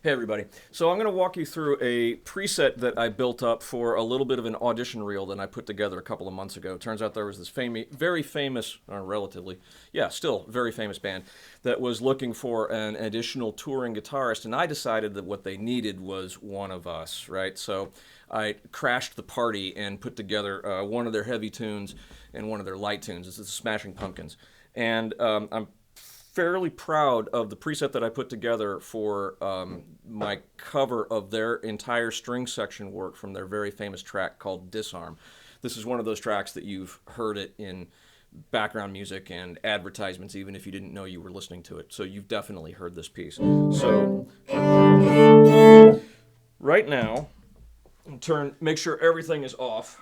Hey everybody. So I'm going to walk you through a preset that I built up for a little bit of an audition reel that I put together a couple of months ago. It turns out there was this very famous, or relatively, yeah, still very famous band that was looking for an additional touring guitarist, and I decided that what they needed was one of us, right? So I crashed the party and put together one of their heavy tunes and one of their light tunes. This is the Smashing Pumpkins. And I'm fairly proud of the preset that I put together for my cover of their entire string section work from their very famous track called Disarm. This is one of those tracks that you've heard it in background music and advertisements even if you didn't know you were listening to it. So you've definitely heard this piece. So right now, make sure everything is off.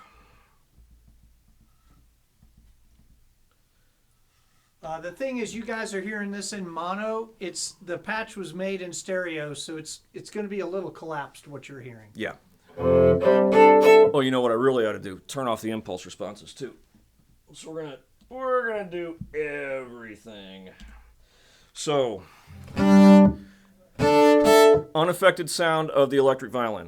The thing is, you guys are hearing this in mono. The patch was made in stereo, so it's going to be a little collapsed what you're hearing. Yeah. Oh, you know what I really ought to do? Turn off the impulse responses too. So we're gonna do everything. So unaffected sound of the electric violin.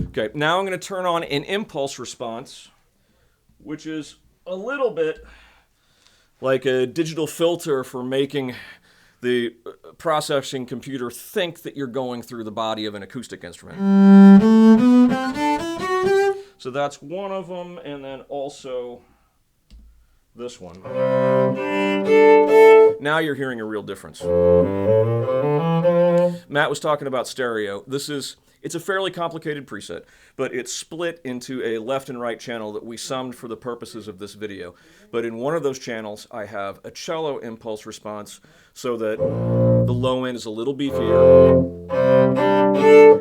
Okay, now I'm going to turn on an impulse response, which is a little bit like a digital filter for making the processing computer think that you're going through the body of an acoustic instrument. So that's one of them, and then also this one. Now you're hearing a real difference. Matt was talking about stereo. It's a fairly complicated preset, but it's split into a left and right channel that we summed for the purposes of this video. But in one of those channels, I have a cello impulse response so that the low end is a little beefier.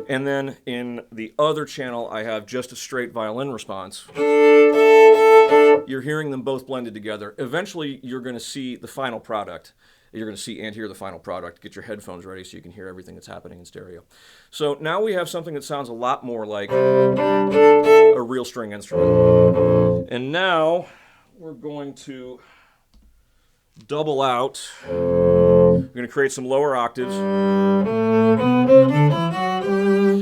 And then in the other channel, I have just a straight violin response. You're hearing them both blended together. Eventually, you're going to see the final product. You're going to see and hear the final product. Get your headphones ready so you can hear everything that's happening in stereo. So now we have something that sounds a lot more like a real string instrument. And now we're going to double out. We're going to create some lower octaves.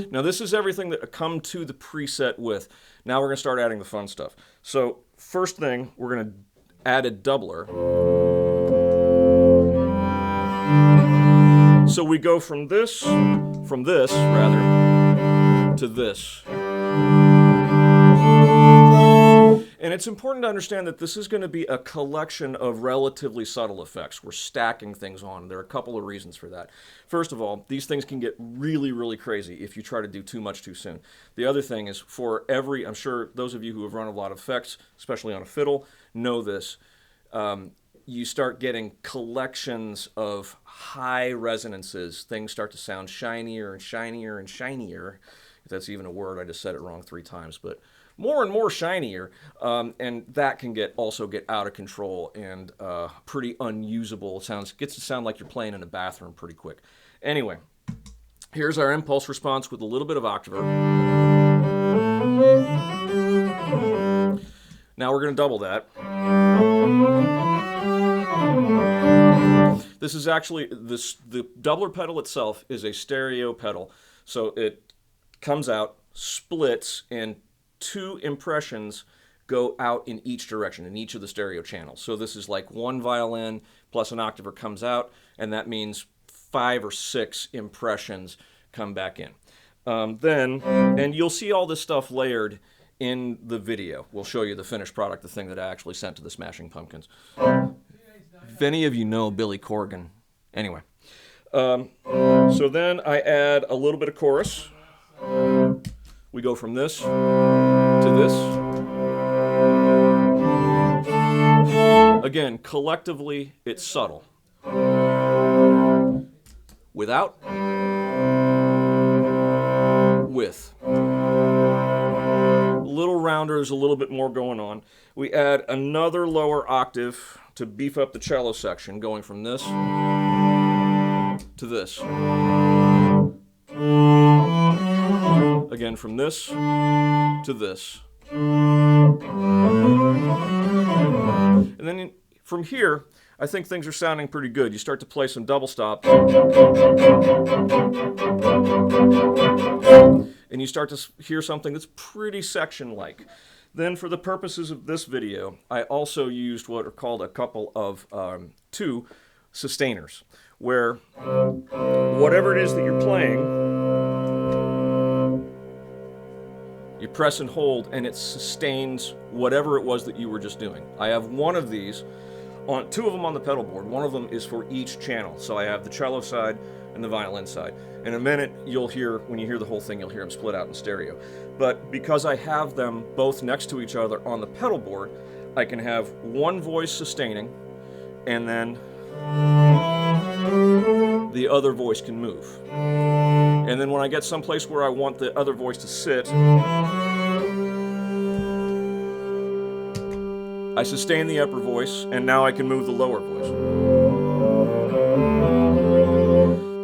Now this is everything that I come to the preset with. Now we're going to start adding the fun stuff. So first thing, we're going to add a doubler. So we go from this rather, to this. And it's important to understand that this is going to be a collection of relatively subtle effects. We're stacking things on. There are a couple of reasons for that. First of all, these things can get really, really crazy if you try to do too much too soon. The other thing is I'm sure those of you who have run a lot of effects, especially on a fiddle, know this. You start getting collections of high resonances. Things start to sound shinier and shinier and shinier. If that's even a word, I just said it wrong 3 times, but more and more shinier, and that can also get out of control and pretty unusable. Gets to sound like you're playing in a bathroom pretty quick. Anyway, here's our impulse response with a little bit of octaver. Now we're going to double that. This is actually, the doubler pedal itself is a stereo pedal. So it comes out, splits, and 2 impressions go out in each direction, in each of the stereo channels. So this is like 1 violin plus an octaver comes out, and that means 5 or 6 impressions come back in. And you'll see all this stuff layered in the video. We'll show you the finished product, the thing that I actually sent to the Smashing Pumpkins. If any of you know Billy Corgan. Anyway. So then I add a little bit of chorus. We go from this to this. Again, collectively, it's subtle. Without. With. A little rounder, there's a little bit more going on. We add another lower octave to beef up the cello section, going from this to this. Again, from this to this. And then from here, I think things are sounding pretty good. You start to play some double stops, and you start to hear something that's pretty section-like. Then for the purposes of this video, I also used what are called a couple of two sustainers, where whatever it is that you're playing, you press and hold and it sustains whatever it was that you were just doing. I have one of these, two of them on the pedal board. One of them is for each channel. So I have the cello side and the violin side. In a minute, you'll hear, when you hear the whole thing, you'll hear them split out in stereo. But because I have them both next to each other on the pedal board, I can have one voice sustaining, and then the other voice can move. And then when I get someplace where I want the other voice to sit, I sustain the upper voice, and now I can move the lower voice.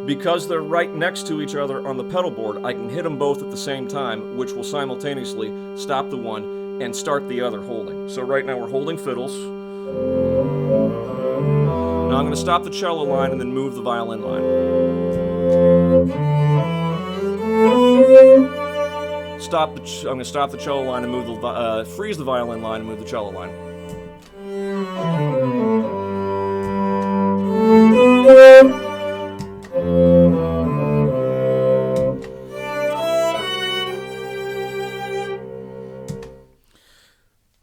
Because they're right next to each other on the pedal board, I can hit them both at the same time, which will simultaneously stop the one and start the other holding. So right now we're holding fiddles. Now I'm going to stop the cello line and then move the violin line. I'm going to stop the cello line and move freeze the violin line and move the cello line.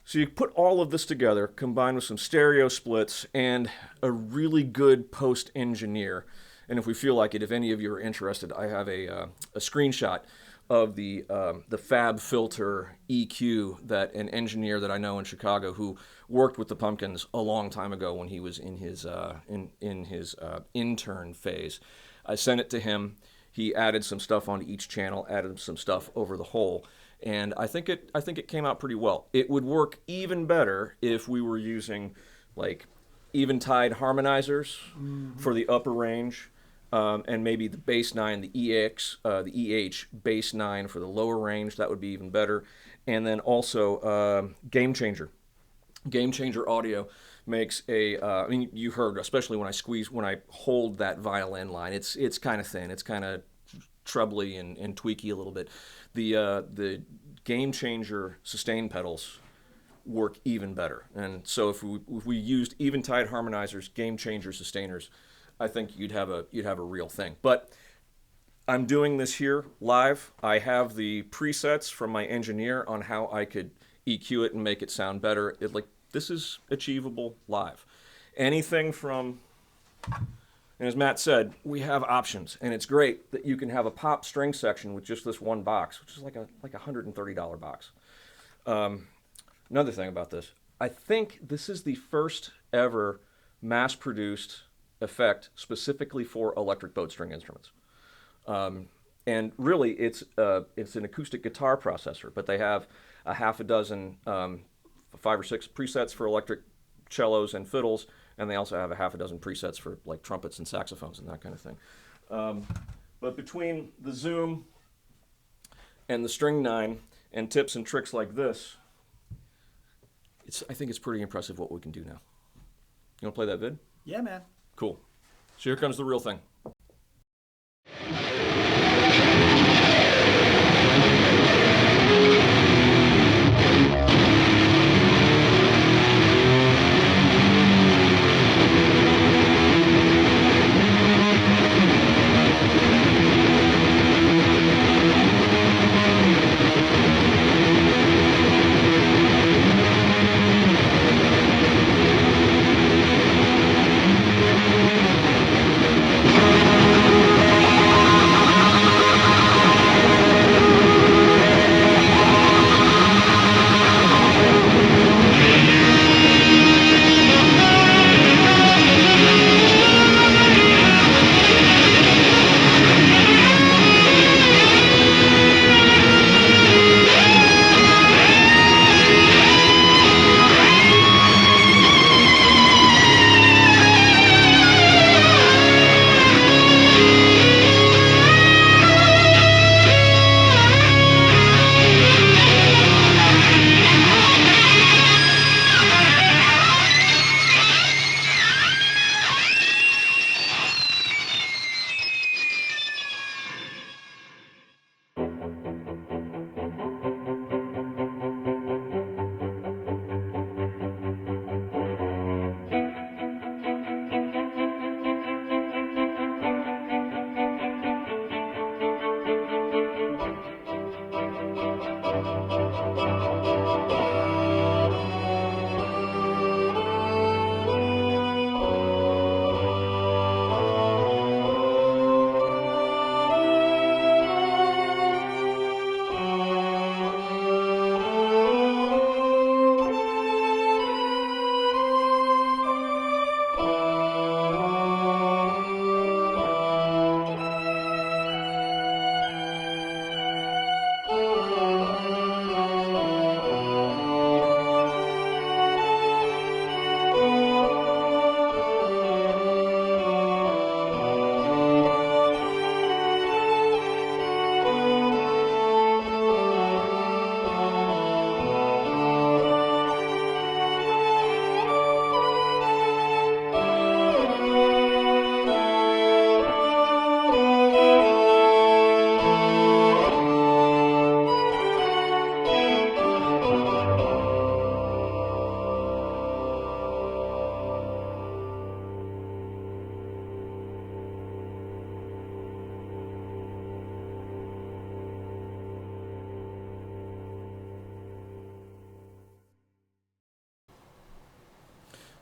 So you put all of this together, combined with some stereo splits and a really good post-engineer. And if we feel like it, if any of you are interested, I have a screenshot of the Fab Filter EQ that an engineer that I know in Chicago who worked with the Pumpkins a long time ago when he was in his intern phase. I sent it to him. He added some stuff on each channel, added some stuff over the whole. And I think it came out pretty well. It would work even better if we were using like eventide harmonizers for the upper range, and maybe the bass 9, the EH bass 9 for the lower range. That would be even better. And then also Game Changer. Game Changer audio makes I mean, you heard, especially when I hold that violin line, it's kind of thin, it's kind of trebly and tweaky a little bit. The Game Changer sustain pedals work even better. And so if we used eventide harmonizers, Game Changer sustainers, I think you'd have a real thing. But I'm doing this here live. I have the presets from my engineer on how I could EQ it and make it sound better. This is achievable live. Anything from, and as Matt said, we have options, and it's great that you can have a pop string section with just this one box, which is like a $130 box. Another thing about this, I think this is the first ever mass-produced effect specifically for electric bowed string instruments. And really, it's an acoustic guitar processor, but they have a half a dozen, 5 or 6 presets for electric cellos and fiddles, and they also have a half a dozen presets for like trumpets and saxophones and that kind of thing. But between the Zoom and the String 9 and tips and tricks like this, I think it's pretty impressive what we can do now. You want to play that vid? Yeah, man. Cool. So here comes the real thing.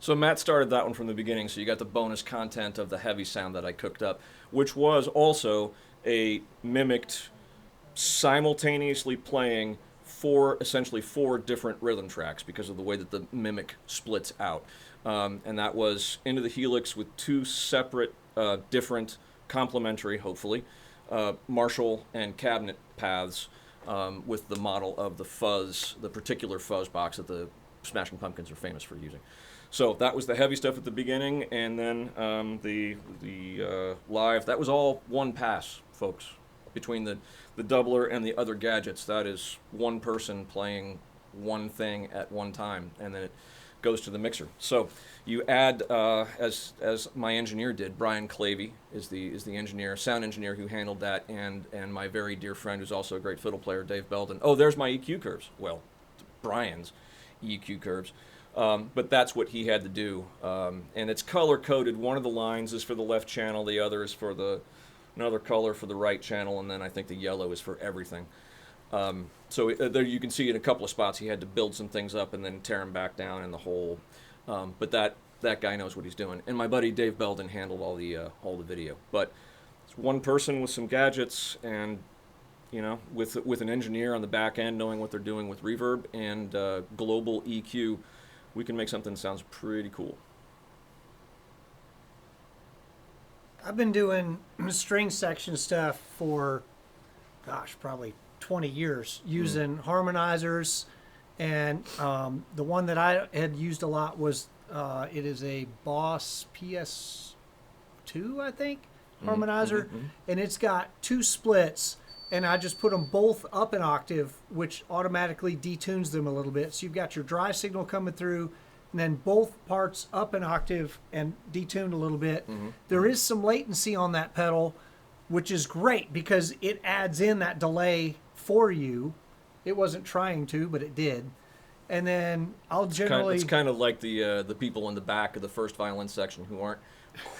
So Matt started that one from the beginning, so you got the bonus content of the heavy sound that I cooked up, which was also a mimicked, simultaneously playing essentially four different rhythm tracks because of the way that the mimic splits out. And that was into the helix with two separate, different, complementary, hopefully, Marshall and cabinet paths with the model of the fuzz, the particular fuzz box that the Smashing Pumpkins are famous for using. So that was the heavy stuff at the beginning, and then the live. That was all one pass, folks. Between the doubler and the other gadgets, that is one person playing one thing at one time, and then it goes to the mixer. So you add, as my engineer did, Brian Clavey is the engineer, sound engineer who handled that, and my very dear friend who's also a great fiddle player, Dave Belden. Oh, there's my EQ curves. Well, Brian's EQ curves. But that's what he had to do, and it's color coded. One of the lines is for the left channel, the other is for another color for the right channel, and then I think the yellow is for everything. So there you can see in a couple of spots he had to build some things up and then tear them back down in the whole. But that guy knows what he's doing. And my buddy Dave Belden handled all the video. But it's one person with some gadgets and with an engineer on the back end knowing what they're doing with reverb and global EQ, we can make something that sounds pretty cool. I've been doing string section stuff for, probably 20 years, using harmonizers, and the one that I had used a lot was, it is a Boss PS2, I think, harmonizer, and it's got two splits, and I just put them both up an octave, which automatically detunes them a little bit. So you've got your dry signal coming through, and then both parts up an octave and detuned a little bit. There is some latency on that pedal, which is great because it adds in that delay for you. It wasn't trying to, but it did. And then I'll generally... It's kind of like the people in the back of the first violin section who aren't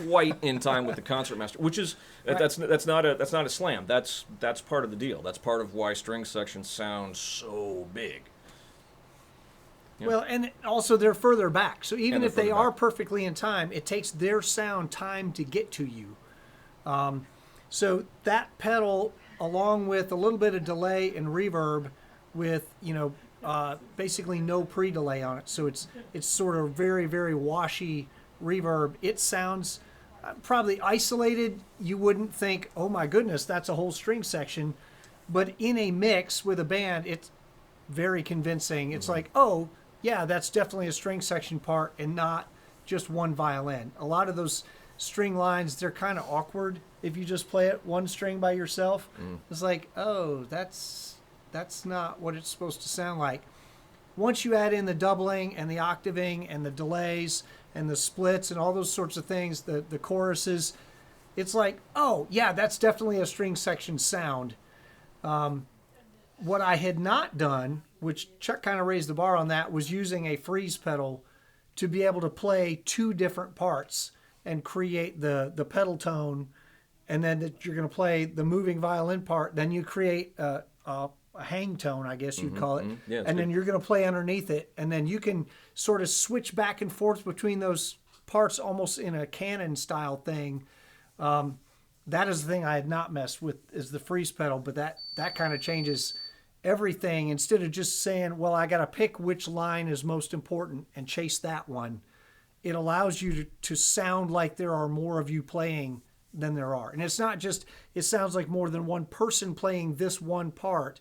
quite in time with the concertmaster, which is right. that's not a slam. That's part of the deal. That's part of why string sections sound so big. Yeah. Well, and also they're further back. So even if they are perfectly in time, it takes their sound time to get to you. So that pedal, along with a little bit of delay and reverb with, basically no pre-delay on it. So it's sort of very, very washy reverb. It sounds probably isolated. You wouldn't think, oh my goodness, that's a whole string section. But in a mix with a band, it's very convincing. It's like, oh, yeah, that's definitely a string section part and not just one violin. A lot of those string lines, they're kind of awkward if you just play it one string by yourself. It's like, oh, that's not what it's supposed to sound like. Once you add in the doubling and the octaving and the delays and the splits and all those sorts of things, the choruses, it's like, oh, yeah, that's definitely a string section sound. What I had not done, which Chuck kind of raised the bar on that, was using a freeze pedal to be able to play two different parts and create the pedal tone, and then that you're going to play the moving violin part. Then you create a hang tone, I guess you'd call it, Yeah, and then good. you're going to play underneath it, and then you can sort of switch back and forth between those parts almost in a canon style thing. That is the thing I had not messed with, is the freeze pedal, but that kind of changes everything. Instead of just saying, well, I got to pick which line is most important and chase that one, it allows you to sound like there are more of you playing than there are. And it's not just, it sounds like more than one person playing this one part.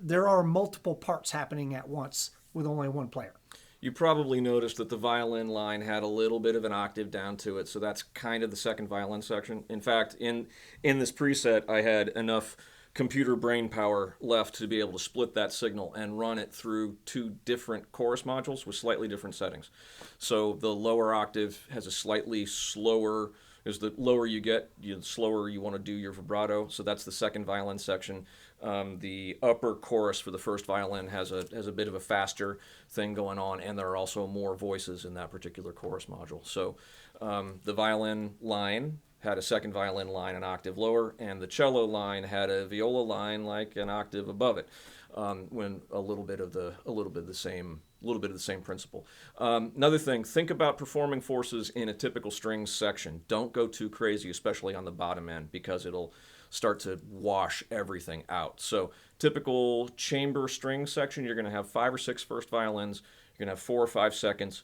There are multiple parts happening at once with only one player. You probably noticed that the violin line had a little bit of an octave down to it, so that's kind of the second violin section. In fact, in this preset, I had enough computer brain power left to be able to split that signal and run it through two different chorus modules with slightly different settings. So the lower octave has a slightly slower, as the lower you get, the slower you want to do your vibrato. So that's the second violin section. The upper chorus for the first violin has a bit of a faster thing going on, and there are also more voices in that particular chorus module. So the violin line had a second violin line an octave lower, and the cello line had a viola line like an octave above it. when a little bit of the same principle. Another thing, think about performing forces in a typical strings section. Don't go too crazy, especially on the bottom end, because it'll start to wash everything out. So typical chamber string section, you're going to have 5 or 6 first violins, you're going to have 4 or 5 seconds,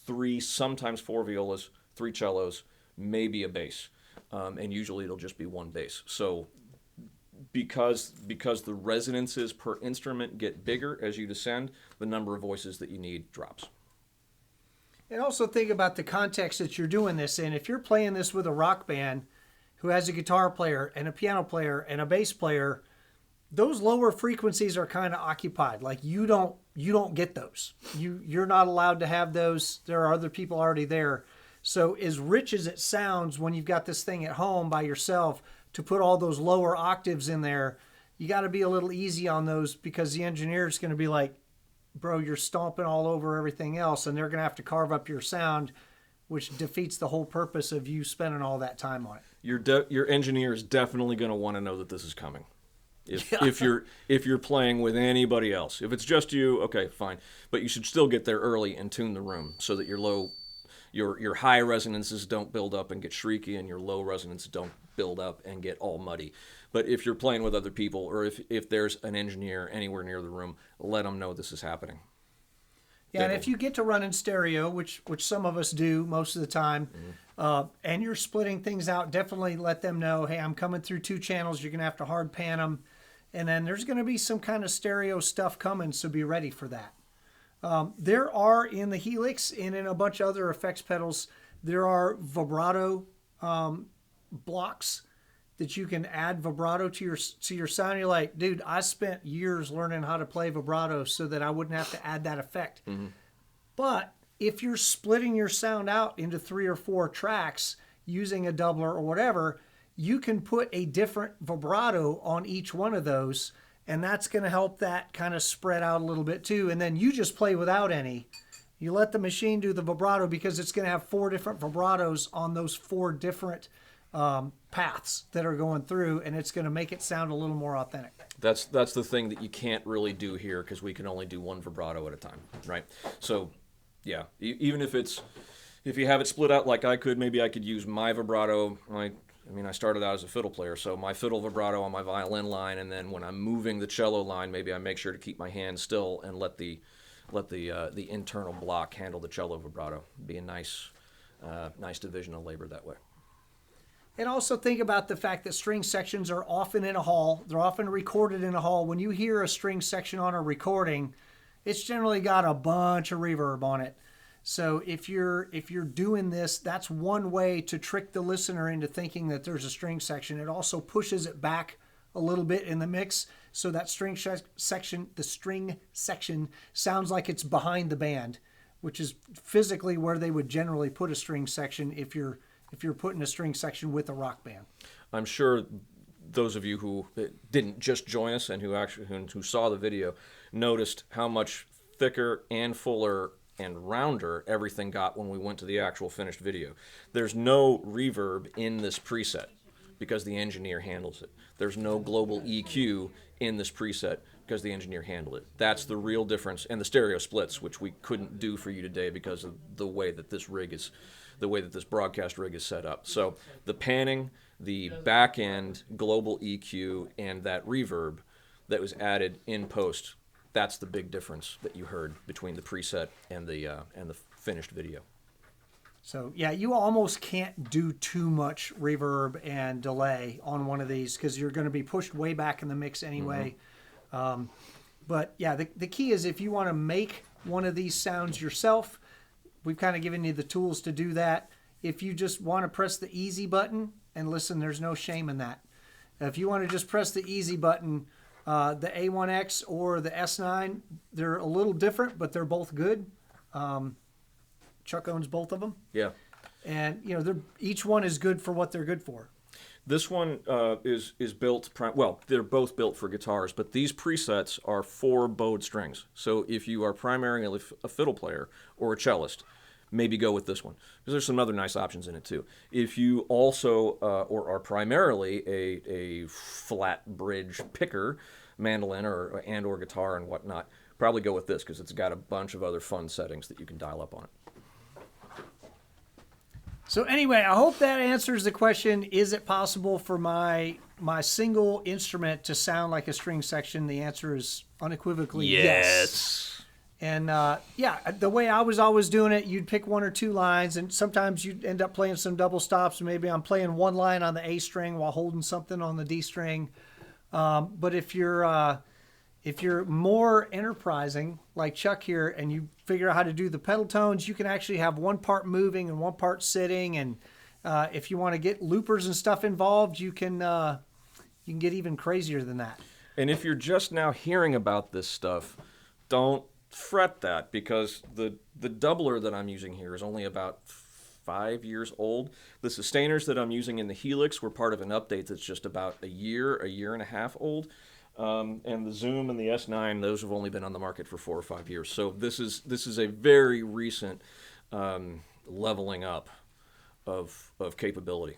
3, sometimes 4 violas, 3 cellos, maybe a bass. And usually it'll just be 1 bass. So because the resonances per instrument get bigger as you descend, the number of voices that you need drops. And also think about the context that you're doing this in. If you're playing this with a rock band who has a guitar player and a piano player and a bass player, those lower frequencies are kind of occupied. Like you don't get those. You're not allowed to have those. There are other people already there. So as rich as it sounds when you've got this thing at home by yourself, to put all those lower octaves in there, you got to be a little easy on those, because the engineer is going to be like, bro, you're stomping all over everything else, and they're going to have to carve up your sound, which defeats the whole purpose of you spending all that time on it. Your engineer is definitely going to want to know that this is coming. If you're playing with anybody else. If it's just you, okay, fine. But you should still get there early and tune the room so that your high resonances don't build up and get shrieky, and your low resonances don't build up and get all muddy. But if you're playing with other people, or if there's an engineer anywhere near the room, let them know this is happening. Yeah, and if you get to run in stereo, which some of us do most of the time, and you're splitting things out, definitely let them know, hey, I'm coming through 2 channels. You're going to have to hard pan them. And then there's going to be some kind of stereo stuff coming, so be ready for that. There are in the Helix and in a bunch of other effects pedals, there are vibrato blocks that you can add vibrato to your sound. You're like, dude, I spent years learning how to play vibrato so that I wouldn't have to add that effect. Mm-hmm. But if you're splitting your sound out into 3 or 4 tracks using a doubler or whatever, you can put a different vibrato on each one of those, and that's going to help that kind of spread out a little bit too. And then you just play without any. You let the machine do the vibrato, because it's going to have 4 different vibratos on those 4 different paths that are going through, and it's going to make it sound a little more authentic. That's the thing that you can't really do here, because we can only do 1 vibrato at a time, right? So, yeah, even if you have it split out like I could, maybe I could use my vibrato. I started out as a fiddle player, so my fiddle vibrato on my violin line, and then when I'm moving the cello line, maybe I make sure to keep my hand still and let the internal block handle the cello vibrato. Be a nice division of labor that way. And also think about the fact that string sections are often in a hall. They're often recorded in a hall. When you hear a string section on a recording, it's generally got a bunch of reverb on it. So if you're doing this, that's one way to trick the listener into thinking that there's a string section. It also pushes it back a little bit in the mix, so that the string section sounds like it's behind the band, which is physically where they would generally put a string section if you're putting a string section with a rock band. I'm sure those of you who didn't just join us and who saw the video noticed how much thicker and fuller and rounder everything got when we went to the actual finished video. There's no reverb in this preset because the engineer handles it. There's no global EQ in this preset because the engineer handled it. That's the real difference. And the stereo splits, which we couldn't do for you today because of the way that this broadcast rig is set up. So the panning, the back end global EQ, and that reverb that was added in post, that's the big difference that you heard between the preset and the finished video. So yeah, you almost can't do too much reverb and delay on one of these, because you're going to be pushed way back in the mix anyway. Mm-hmm. But yeah, the key is, if you want to make one of these sounds yourself, we've kind of given you the tools to do that. If you just want to press the easy button, and listen, there's no shame in that. If you want to just press the easy button, the A1X or the S9, they're a little different, but they're both good. Chuck owns both of them. Yeah. And, each one is good for what they're good for. This one is built, they're both built for guitars, but these presets are for bowed strings. So if you are primarily a fiddle player or a cellist, maybe go with this one, because there's some other nice options in it too. If you also or are primarily a flat bridge picker, mandolin or guitar and whatnot, probably go with this because it's got a bunch of other fun settings that you can dial up on it. So anyway, I hope that answers the question, is it possible for my single instrument to sound like a string section? The answer is unequivocally yes. And yeah, the way I was always doing it, you'd pick one or two lines, and sometimes you'd end up playing some double stops. Maybe I'm playing one line on the A string while holding something on the D string. But if you're more enterprising, like Chuck here, and you figure out how to do the pedal tones, you can actually have one part moving and one part sitting. And if you want to get loopers and stuff involved, you can get even crazier than that. And if you're just now hearing about this stuff, don't fret that, because the doubler that I'm using here is only about 5 years old. The sustainers that I'm using in the Helix were part of an update that's just about a year and a half old. And the Zoom and the S9, those have only been on the market for 4 or 5 years. So this is a very recent leveling up of capability.